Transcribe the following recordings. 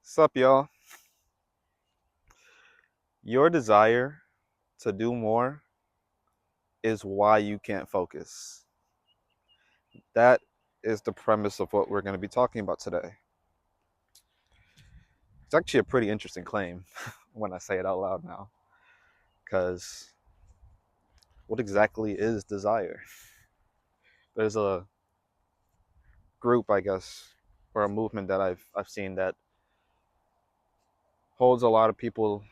Sup, y'all? Your desire to do more is why you can't focus. That is the premise of what we're going to be talking about today. It's actually a pretty interesting claim when I say it out loud now, because what exactly is desire? There's a group, I guess, or a movement that I've seen that holds a lot of people,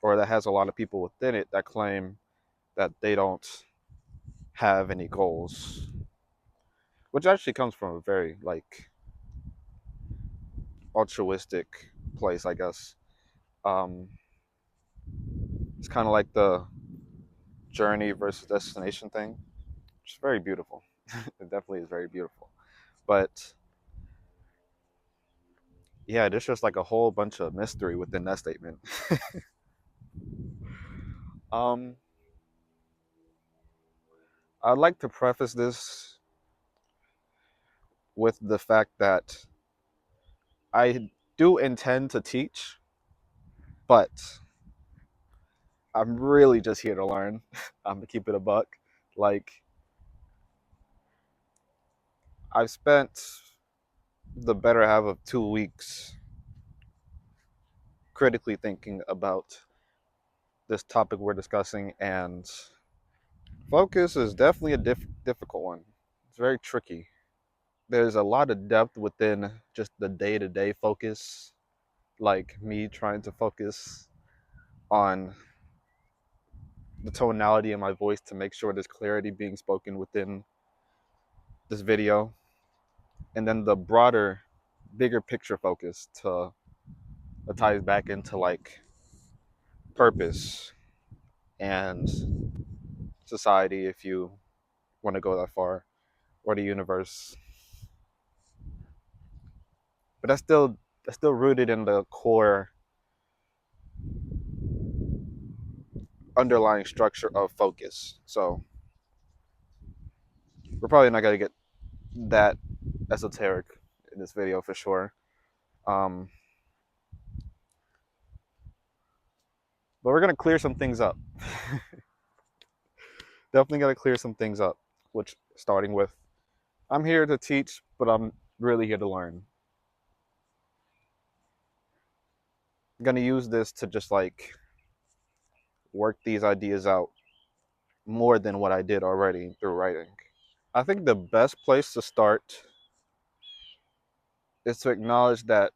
or that has a lot of people within it that claim that they don't have any goals, which actually comes from a very altruistic place, I guess. Um, it's kind of like the journey versus destination thing, which is very beautiful. It definitely is very beautiful. But yeah, there's just like a whole bunch of mystery within that statement. um, I'd like to preface this with the fact that I do intend to teach, but I'm really just here to learn. I'm gonna keep it a buck. Like, I've spent the better half of 2 weeks critically thinking about this topic we're discussing, and focus is definitely a difficult one. It's very tricky. There's a lot of depth within just the day-to-day focus, like me trying to focus on the tonality of my voice to make sure there's clarity being spoken within this video, and then the broader, bigger picture focus to that ties back into like purpose and society, if you want to go that far, or the universe. But that's still rooted in the core underlying structure of focus. So we're probably not gonna get that esoteric in this video for sure. Um, but we're gonna clear some things up. Definitely gotta clear some things up. Which starting with, I'm here to teach, but I'm really here to learn. I'm gonna use this to just like work these ideas out more than what I did already through writing. I think the best place to start is to acknowledge that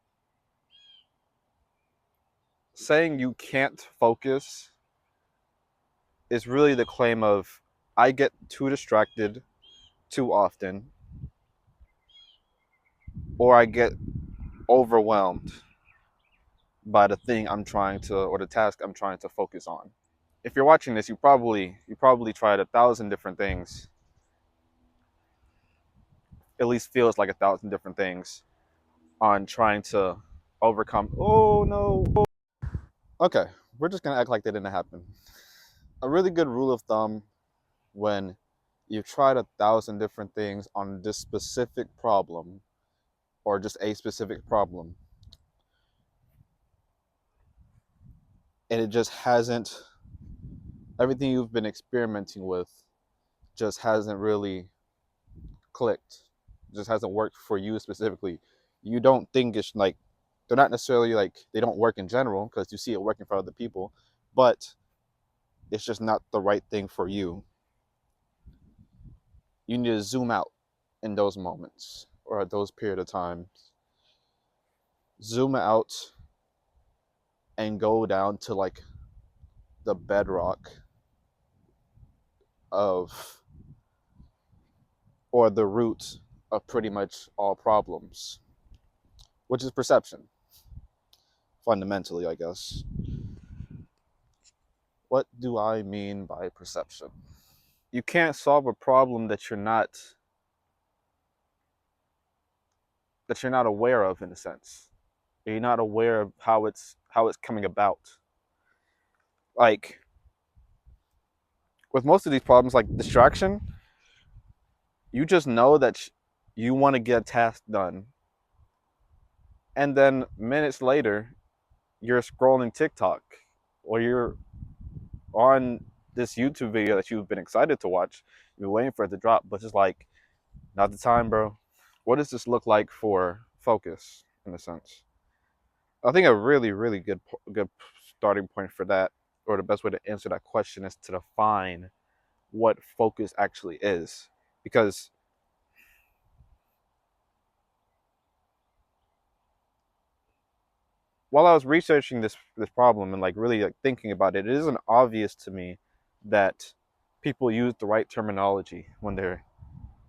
saying you can't focus is really the claim of I get too distracted too often, or I get overwhelmed by the thing I'm trying to, or the task I'm trying to focus on. If you're watching this, you probably tried 1,000 different things. At least feels like 1,000 different things on trying to overcome. Oh no. Okay, we're just gonna act like that didn't happen. A really good rule of thumb when you've tried 1,000 different things on this specific problem, or just a specific problem, and it just hasn't, everything you've been experimenting with just hasn't really clicked, just hasn't worked for you specifically. You don't think it's like, they're not necessarily like they don't work in general because you see it working for other people, but it's just not the right thing for you. You need to zoom out in those moments or at those period of times. Zoom out and go down to like the bedrock of, or the root of pretty much all problems, which is perception, fundamentally, I guess. What do I mean by perception? You can't solve a problem that you're not aware of, in a sense. You're not aware of how it's coming about. Like with most of these problems, like distraction, you just know that you want to get a task done, And then minutes later, you're scrolling TikTok or you're on this YouTube video that you've been excited to watch. You're waiting for it to drop, but it's like, not the time, bro. What does this look like for focus, in a sense? I think a really, really good starting point for that, or the best way to answer that question, is to define what focus actually is. Because while I was researching this problem and like really like thinking about it, it isn't obvious to me that people use the right terminology when they're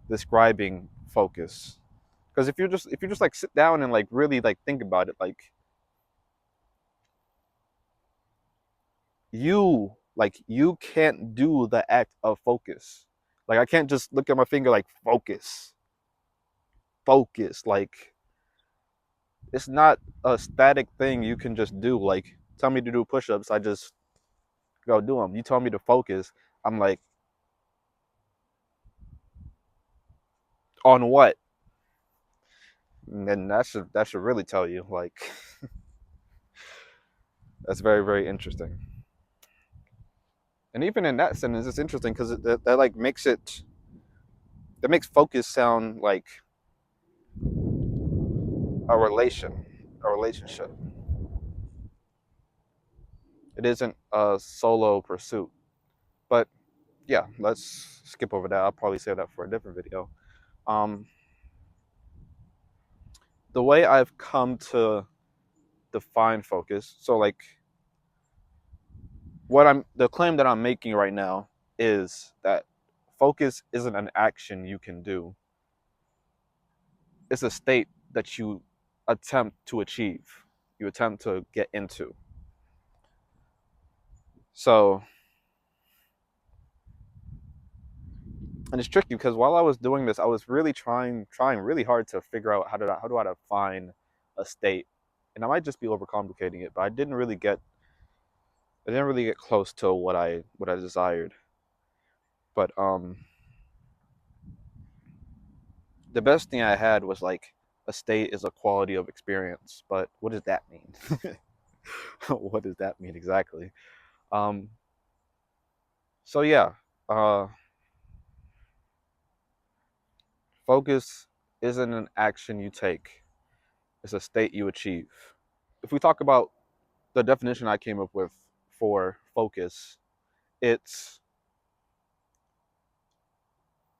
describing focus. Because if you just like sit down and like really like think about it, you can't do the act of focus. Like I can't just look at my finger like focus. Like it's not a static thing you can just do. Like tell me to do push-ups, I just go do them. You tell me to focus, I'm like, on what? And then that should really tell you. Like that's very, very interesting. And even in that sentence, it's interesting because that like makes focus sound like a relationship. It isn't a solo pursuit. But yeah, let's skip over that. I'll probably save that for a different video. Um, the way I've come to define focus, so like the claim that I'm making right now is that focus isn't an action you can do. It's a state that you attempt to achieve, you attempt to get into. So, and it's tricky because while I was doing this, I was really trying really hard to figure out how do I define a state. And I might just be overcomplicating it, but I didn't really get close to what I desired. But the best thing I had was like a state is a quality of experience. But what does that mean? What does that mean exactly? Um, so yeah, uh, focus isn't an action you take; it's a state you achieve. If we talk about the definition I came up with for focus, it's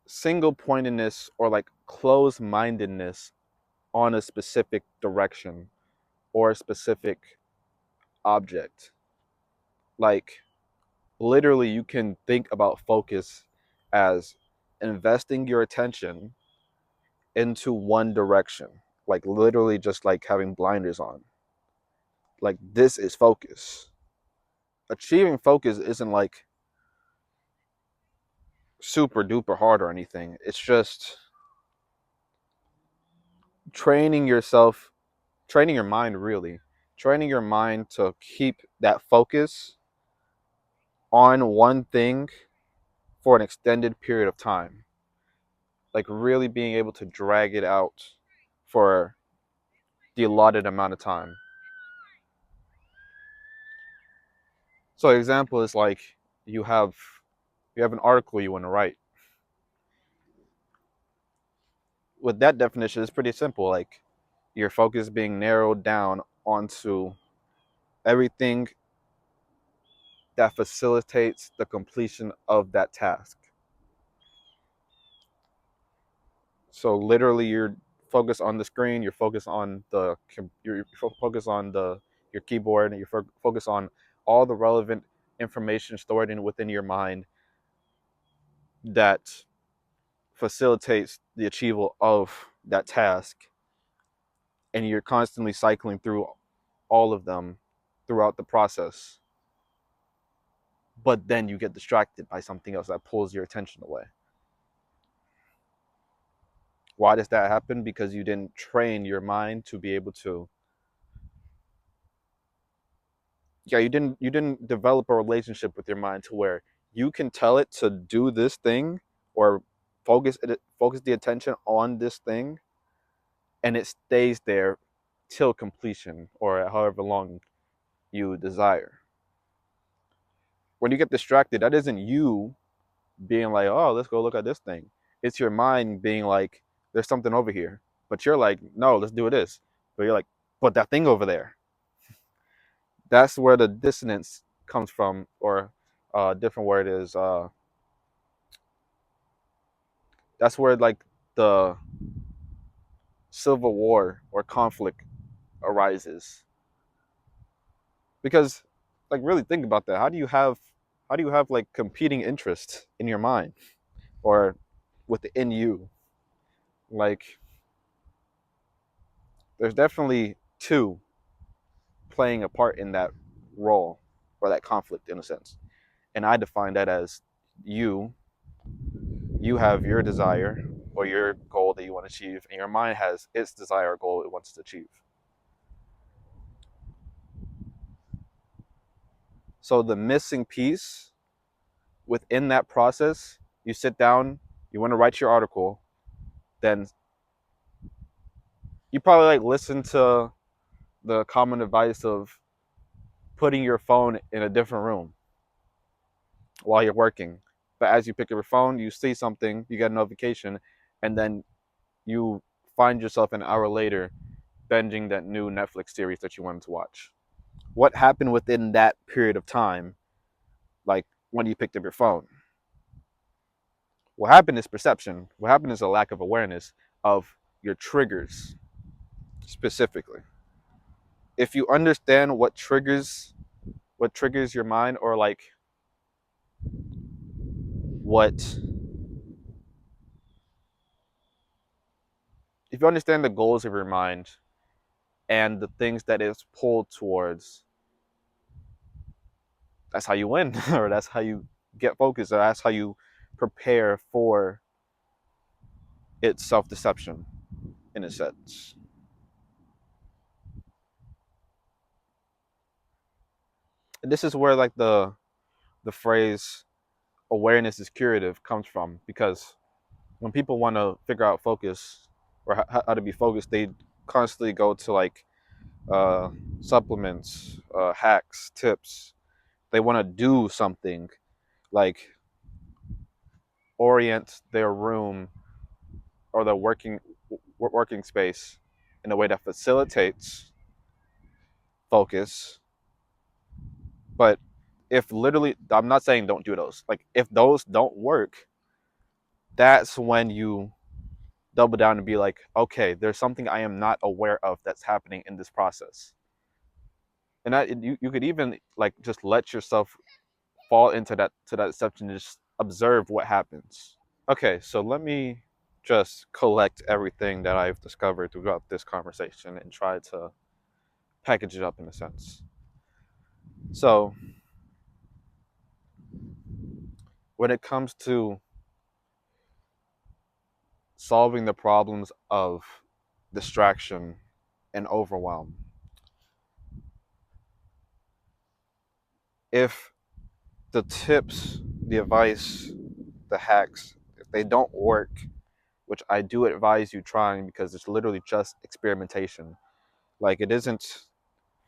single pointedness or like closed mindedness on a specific direction or a specific object. Like literally, you can think about focus as investing your attention into one direction, like literally just like having blinders on. Like this is focus. Achieving focus isn't like super duper hard or anything. It's just training yourself, training your mind really, training your mind to keep that focus on one thing for an extended period of time. Like really being able to drag it out for the allotted amount of time. So an example is like you have you have an article you want to write. With that definition, it's pretty simple. Like your focus being narrowed down onto everything that facilitates the completion of that task. So literally, you're focused on the screen. You're focused on you're focused on the your keyboard, and you're focused on all the relevant information stored within your mind that facilitates the achievement of that task. And you're constantly cycling through all of them throughout the process. But then you get distracted by something else that pulls your attention away. Why does that happen? Because you didn't train your mind to be able to, yeah, you didn't develop a relationship with your mind to where you can tell it to do this thing or focus the attention on this thing, and it stays there till completion or however long you desire. When you get distracted, that isn't you being like, oh, let's go look at this thing. It's your mind being like, there's something over here. But you're like, no, let's do this. But you're like, but that thing over there. That's where the dissonance comes from, or a different word is, that's where like the civil war or conflict arises. Because like really think about that. How do you have like competing interests in your mind or within you? Like there's definitely two playing a part in that role or that conflict in a sense. And I define that as you you have your desire or your goal that you want to achieve, and your mind has its desire or goal it wants to achieve. So the missing piece within that process, you sit down, you want to write your article, then you probably like listen to the common advice of putting your phone in a different room while you're working. But as you pick up your phone, you see something, you get a notification, and then you find yourself an hour later binging that new Netflix series that you wanted to watch. What happened within that period of time, like when you picked up your phone? What happened is perception. What happened is a lack of awareness of your triggers specifically. If you understand what triggers your mind, or like what if you understand the goals of your mind and the things that it's pulled towards, that's how you win, or that's how you get focused, or that's how you prepare for its self-deception in a sense. And this is where like the phrase awareness is curative comes from, because when people want to figure out focus or how to be focused, they constantly go to like uh, supplements, hacks, tips. They want to do something like orient their room or their working space in a way that facilitates focus. But if literally, I'm not saying don't do those. Like if those don't work, that's when you double down and be like, okay, there's something I am not aware of that's happening in this process. And that you could even like just let yourself fall into that deception and just observe what happens. Okay, so let me just collect everything that I've discovered throughout this conversation and try to package it up in a sense. So when it comes to solving the problems of distraction and overwhelm, if the tips, the advice, the hacks, if they don't work, which I do advise you trying because it's literally just experimentation. Like it isn't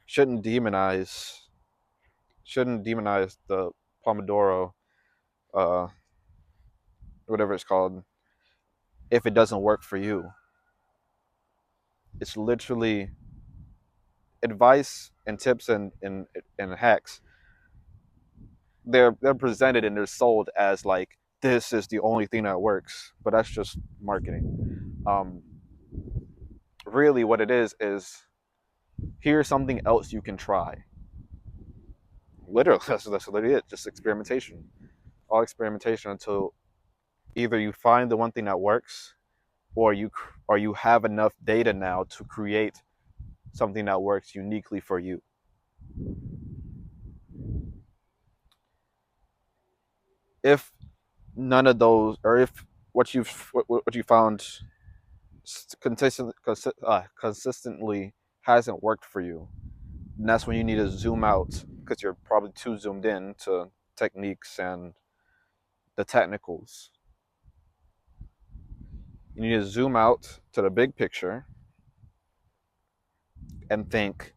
shouldn't demonize shouldn't demonize the Pomodoro, uh, whatever it's called, if it doesn't work for you. It's literally advice and tips and hacks. They're presented and they're sold as like this is the only thing that works, but that's just marketing. Really, what it is here's something else you can try. Literally, that's literally it. Just experimentation, all experimentation until either you find the one thing that works, or you have enough data now to create something that works uniquely for you. If none of those, or if what you found consistently hasn't worked for you, and that's when you need to zoom out because you're probably too zoomed in to techniques and the technicals. You need to zoom out to the big picture and think,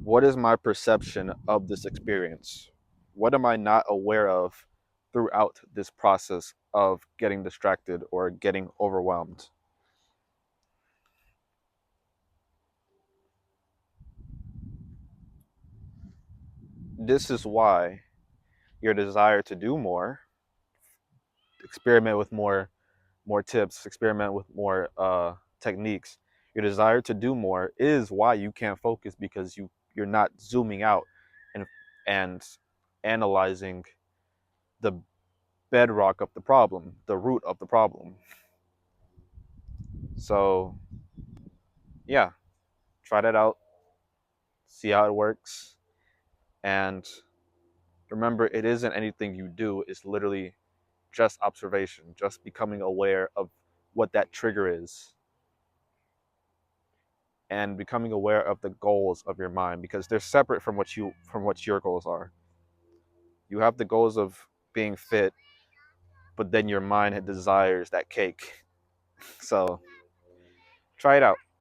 what is my perception of this experience? What am I not aware of throughout this process of getting distracted or getting overwhelmed? This is why your desire to do more, experiment with more tips, experiment with more techniques. Your desire to do more is why you can't focus, because you're not zooming out and and analyzing the bedrock of the problem, the root of the problem. So yeah, try that out, see how it works, and remember, it isn't anything you do. It's literally just observation, just becoming aware of what that trigger is, and becoming aware of the goals of your mind, because they're separate from what your goals are. You have the goals of being fit, but then your mind desires that cake. So try it out.